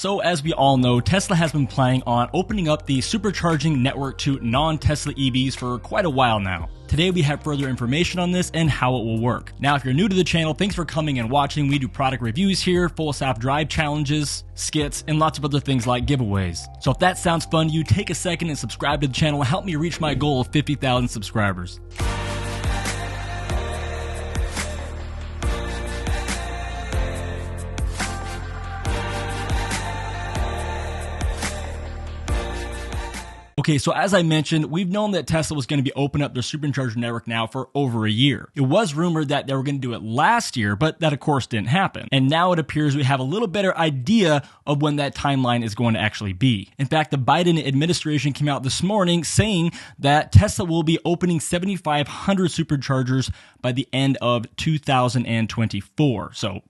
So as we all know, Tesla has been planning on opening up the supercharging network to non-Tesla EVs for quite a while now. Today we have further information on this and how it will work. Now, if you're new to the channel, thanks for coming and watching. We do product reviews here, full self-drive challenges, skits, and lots of other things like giveaways. So if that sounds fun to you, take a second and subscribe to the channel and help me reach my goal of 50,000 subscribers. Okay, so as I mentioned, we've known that Tesla was going to be opening up their supercharger network now for over a year. It was rumored that they were going to do it last year, but that of course didn't happen. And now it appears we have a little better idea of when that timeline is going to actually be. In fact, the Biden administration came out this morning saying that Tesla will be opening 7,500 superchargers by the end of 2024. So,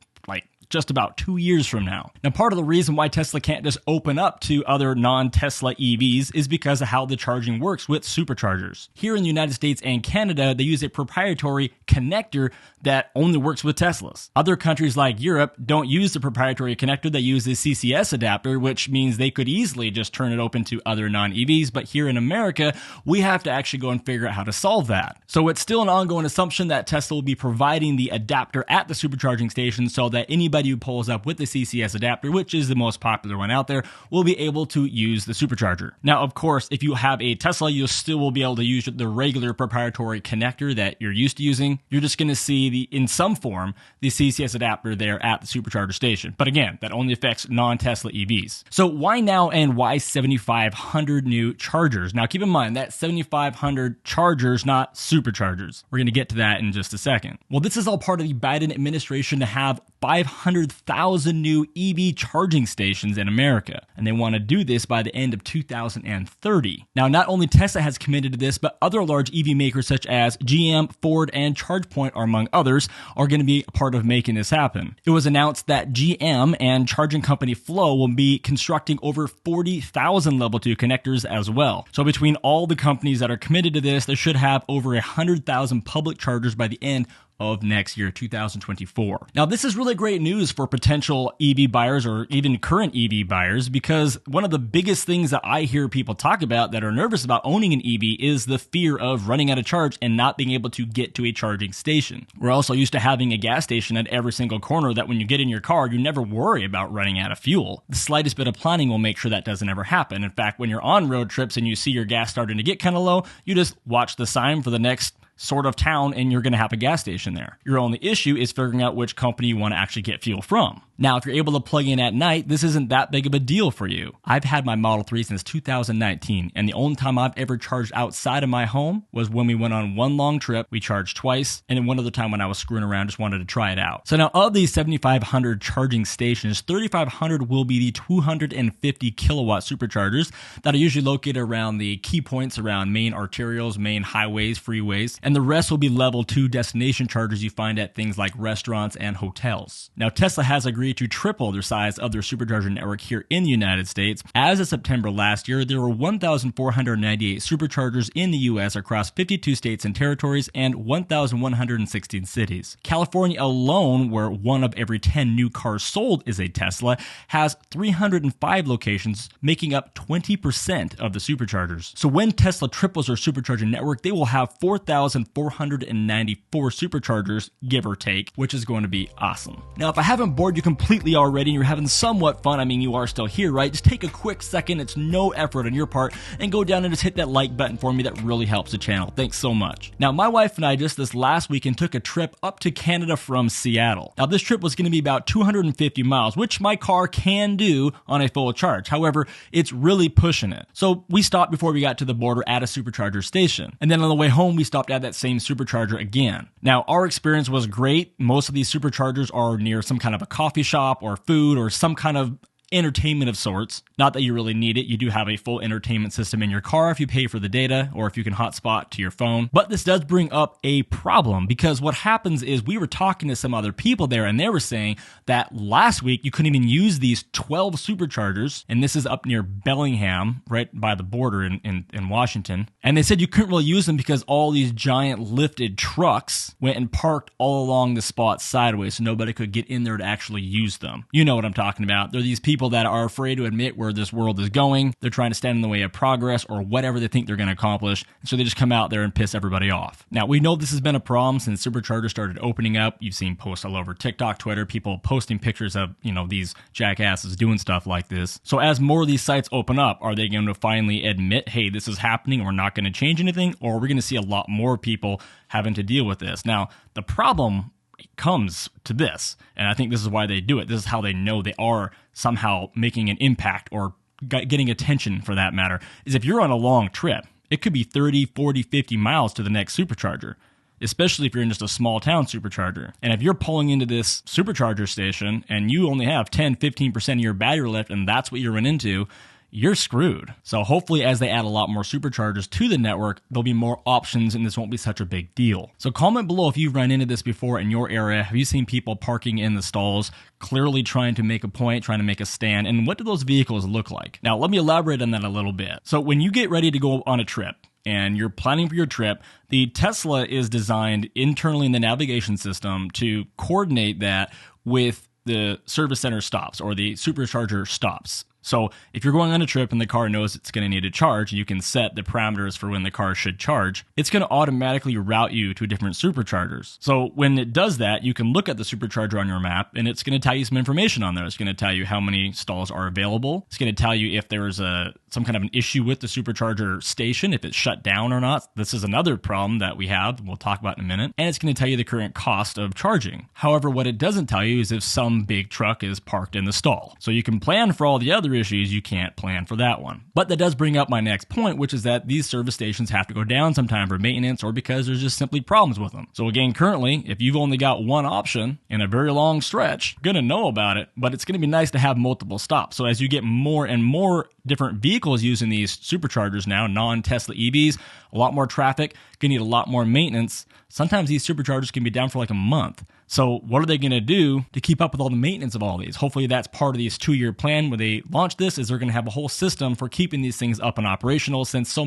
just about 2 years from now. Now, part of the reason why Tesla can't just open up to other non-Tesla EVs is because of how the charging works with superchargers. Here in the United States and Canada, they use a proprietary connector that only works with Teslas. Other countries like Europe don't use the proprietary connector. They use the CCS adapter, which means they could easily just turn it open to other non-EVs. But here in America, we have to actually go and figure out how to solve that. So it's still an ongoing assumption that Tesla will be providing the adapter at the supercharging station so that anybody who pulls up with the CCS adapter, which is the most popular one out there, will be able to use the supercharger. Now, of course, if you have a Tesla, you still will be able to use the regular proprietary connector that you're used to using. You're just going to see in some form, the CCS adapter there at the supercharger station. But again, that only affects non-Tesla EVs. So why now and why 7,500 new chargers? Now, keep in mind that 7,500 chargers, not superchargers. We're going to get to that in just a second. Well, this is all part of the Biden administration to have 500,000 new EV charging stations in America. And they want to do this by the end of 2030. Now, not only Tesla has committed to this, but other large EV makers such as GM, Ford, and ChargePoint, or among others, are going to be a part of making this happen. It was announced that GM and charging company Flow will be constructing over 40,000 level 2 connectors as well. So between all the companies that are committed to this, they should have over 100,000 public chargers by the end of next year, 2024. Now, this is really great news for potential EV buyers or even current EV buyers, because one of the biggest things that I hear people talk about that are nervous about owning an EV is the fear of running out of charge and not being able to get to a charging station. We're also used to having a gas station at every single corner that when you get in your car, you never worry about running out of fuel. The slightest bit of planning will make sure that doesn't ever happen. In fact, when you're on road trips and you see your gas starting to get kind of low, you just watch the sign for the next sort of town and you're going to have a gas station there. Your only issue is figuring out which company you want to actually get fuel from. Now, if you're able to plug in at night, this isn't that big of a deal for you. I've had my Model 3 since 2019, and the only time I've ever charged outside of my home was when we went on one long trip. We charged twice, and then one other time when I was screwing around, just wanted to try it out. So now, of these 7,500 charging stations, 3,500 will be the 250 kilowatt superchargers that are usually located around the key points around main arterials, main highways, freeways, and the rest will be level 2 destination chargers you find at things like restaurants and hotels. Now, Tesla has agreed to triple their size of their supercharger network here in the United States. As of September last year, there were 1,498 superchargers in the U.S. across 52 states and territories and 1,116 cities. California alone, where 1 of every 10 new cars sold is a Tesla, has 305 locations, making up 20% of the superchargers. So when Tesla triples their supercharger network, they will have 4,494 superchargers, give or take, which is going to be awesome. Now, if I haven't bored you completely already and you're having somewhat fun, I mean, you are still here, right? Just take a quick second, it's no effort on your part, and go down and just hit that like button for me. That really helps the channel. Thanks so much. Now, my wife and I just this last weekend took a trip up to Canada from Seattle. Now, this trip was going to be about 250 miles, which my car can do on a full charge. However, it's really pushing it. So we stopped before we got to the border at a supercharger station. And then on the way home, we stopped at that same supercharger again. Now, our experience was great. Most of these superchargers are near some kind of a coffee shop or food or some kind of entertainment of sorts. Not that you really need it. You do have a full entertainment system in your car if you pay for the data or if you can hotspot to your phone. But this does bring up a problem, because what happens is we were talking to some other people there and they were saying that last week you couldn't even use these 12 superchargers, and this is up near Bellingham, right by the border in Washington. And they said you couldn't really use them because all these giant lifted trucks went and parked all along the spot sideways, so nobody could get in there to actually use them. You know what I'm talking about. There are these people people that are afraid to admit where this world is going. They're trying to stand in the way of progress or whatever they think they're going to accomplish. So they just come out there and piss everybody off. Now, we know this has been a problem since superchargers started opening up. You've seen posts all over TikTok, Twitter, people posting pictures of, these jackasses doing stuff like this. So as more of these sites open up, are they going to finally admit, hey, this is happening, we're not going to change anything, or are we going to see a lot more people having to deal with this? Now, the problem comes to this, and I think this is why they do it. This is how they know they are somehow making an impact or getting attention, for that matter, is if you're on a long trip, it could be 30, 40, 50 miles to the next supercharger, especially if you're in just a small town supercharger. And if you're pulling into this supercharger station and you only have 10, 15% of your battery left, and that's what you run into, you're screwed. So hopefully as they add a lot more superchargers to the network, there'll be more options and this won't be such a big deal. So comment below if you've run into this before in your area. Have you seen people parking in the stalls, clearly trying to make a point, trying to make a stand? And what do those vehicles look like? Now, let me elaborate on that a little bit. So when you get ready to go on a trip, and you're planning for your trip, the Tesla is designed internally in the navigation system to coordinate that with the service center stops or the supercharger stops. So if you're going on a trip and the car knows it's going to need a charge, you can set the parameters for when the car should charge. It's going to automatically route you to different superchargers. So when it does that, you can look at the supercharger on your map and it's going to tell you some information on there. It's going to tell you how many stalls are available. It's going to tell you if there's some kind of an issue with the supercharger station, if it's shut down or not. This is another problem that we have, we'll talk about in a minute. And it's going to tell you the current cost of charging. However, what it doesn't tell you is if some big truck is parked in the stall. So you can plan for all the other issues, you can't plan for that one. But that does bring up my next point, which is that these service stations have to go down sometime for maintenance or because there's just simply problems with them. So again, currently, if you've only got one option in a very long stretch, you're going to know about it, but it's going to be nice to have multiple stops. So as you get more and more different vehicles using these superchargers now, non-Tesla EVs, a lot more traffic, going to need a lot more maintenance. Sometimes these superchargers can be down for like a month. So what are they going to do to keep up with all the maintenance of all these? Hopefully that's part of this 2-year plan where they launch this, is they're going to have a whole system for keeping these things up and operational, since so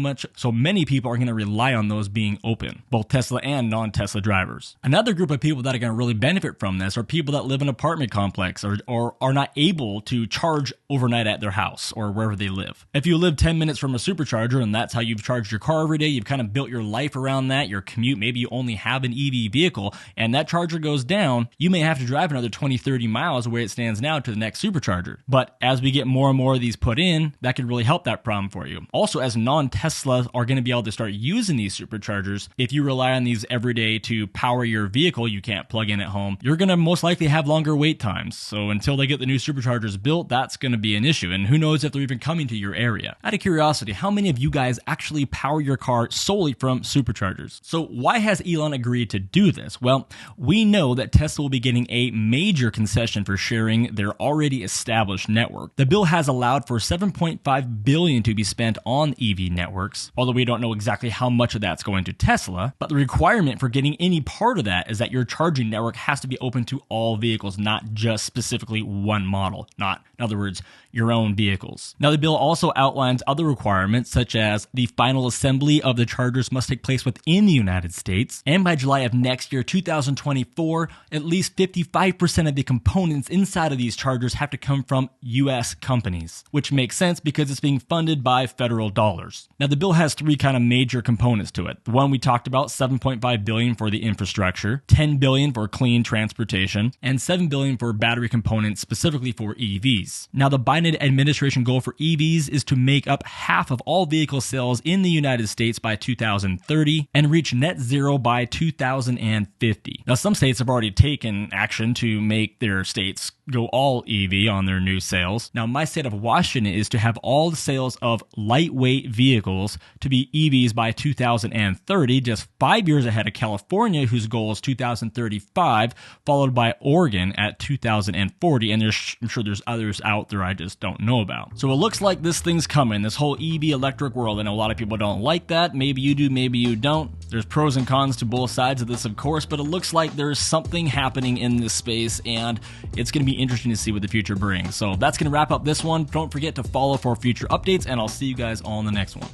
many people are going to rely on those being open, both Tesla and non-Tesla drivers. Another group of people that are going to really benefit from this are people that live in an apartment complex or are not able to charge overnight at their house or wherever they live. If you live 10 minutes from a supercharger and that's how you've charged your car every day, you've kind of built your life around that, your commute, maybe you only have an EV vehicle and that charger goes down, you may have to drive another 20, 30 miles where it stands now to the next supercharger. But as we get more and more of these put in, that could really help that problem for you. Also, as non-Tesla are going to be able to start using these superchargers, if you rely on these every day to power your vehicle you can't plug in at home, you're going to most likely have longer wait times. So until they get the new superchargers built, that's going to be an issue. And who knows if they're even coming to your area. Out of curiosity, how many of you guys actually power your car solely from superchargers? So why has Elon agreed to do this? Well, we know that Tesla will be getting a major concession for sharing their already established network. The bill has allowed for $7.5 billion to be spent on EV networks, although we don't know exactly how much of that's going to Tesla, but the requirement for getting any part of that is that your charging network has to be open to all vehicles, not just specifically one model, not, in other words, your own vehicles. Now, the bill also outlines other requirements, such as the final assembly of the chargers must take place within the United States, and by July of next year, 2024, at least 55% of the components inside of these chargers have to come from U.S. companies, which makes sense because it's being funded by federal dollars. Now, the bill has 3 kind of major components to it. The one we talked about, $7.5 billion for the infrastructure, $10 billion for clean transportation, and $7 billion for battery components specifically for EVs. Now, the Biden administration goal for EVs is to make up half of all vehicle sales in the United States by 2030 and reach net zero by 2050. Now, some states have already taken action to make their states go all EV on their new sales. Now, my state of Washington is to have all the sales of lightweight vehicles to be EVs by 2030, just 5 years ahead of California, whose goal is 2035, followed by Oregon at 2040. And I'm sure there's others out there I just don't know about. So it looks like this thing's coming, this whole EV electric world. I know a lot of people don't like that. Maybe you do, maybe you don't. There's pros and cons to both sides of this, of course, but it looks like there's something happening in this space, and it's going to be interesting to see what the future brings. So that's going to wrap up this one. Don't forget to follow for future updates, and I'll see you guys all in the next one.